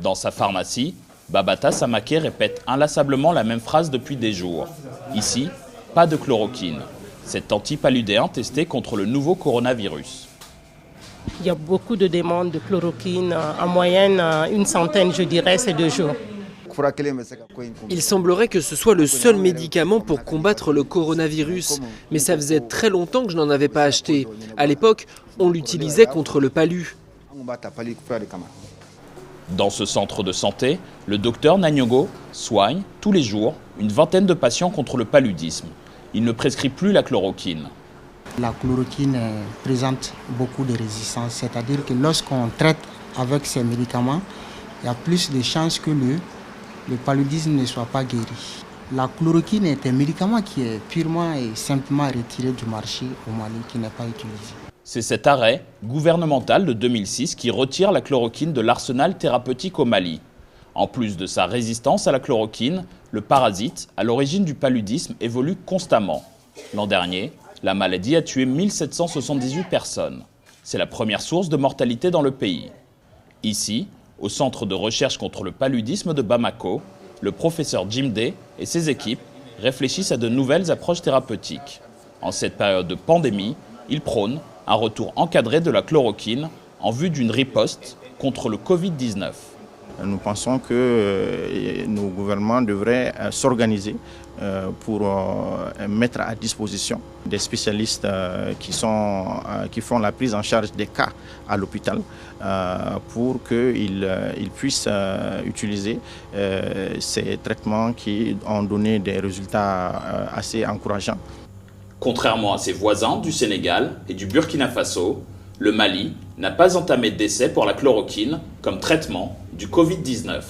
Dans sa pharmacie, Babata Samaké répète inlassablement la même phrase depuis des jours. Ici, pas de chloroquine. Cet antipaludéen testé contre le nouveau coronavirus. Il y a beaucoup de demandes de chloroquine, en moyenne une centaine, je dirais, ces 2 jours. Il semblerait que ce soit le seul médicament pour combattre le coronavirus, mais ça faisait très longtemps que je n'en avais pas acheté. À l'époque, on l'utilisait contre le palu. Dans ce centre de santé, le docteur Nagnogo soigne tous les jours une vingtaine de patients contre le paludisme. Il ne prescrit plus la chloroquine. La chloroquine présente beaucoup de résistance, c'est-à-dire que lorsqu'on traite avec ces médicaments, il y a plus de chances que le paludisme ne soit pas guéri. La chloroquine est un médicament qui est purement et simplement retiré du marché au Mali, qui n'est pas utilisé. C'est cet arrêt gouvernemental de 2006 qui retire la chloroquine de l'arsenal thérapeutique au Mali. En plus de sa résistance à la chloroquine, le parasite, à l'origine du paludisme, évolue constamment. L'an dernier, la maladie a tué 1778 personnes. C'est la première source de mortalité dans le pays. Ici, au Centre de recherche contre le paludisme de Bamako, le professeur Jim Day et ses équipes réfléchissent à de nouvelles approches thérapeutiques. En cette période de pandémie, ils prônent un retour encadré de la chloroquine en vue d'une riposte contre le Covid-19. Nous pensons que nos gouvernements devraient s'organiser pour mettre à disposition des spécialistes qui font la prise en charge des cas à l'hôpital pour qu'ils puissent utiliser ces traitements qui ont donné des résultats assez encourageants. Contrairement à ses voisins du Sénégal et du Burkina Faso, le Mali n'a pas entamé d'essai pour la chloroquine comme traitement du Covid-19.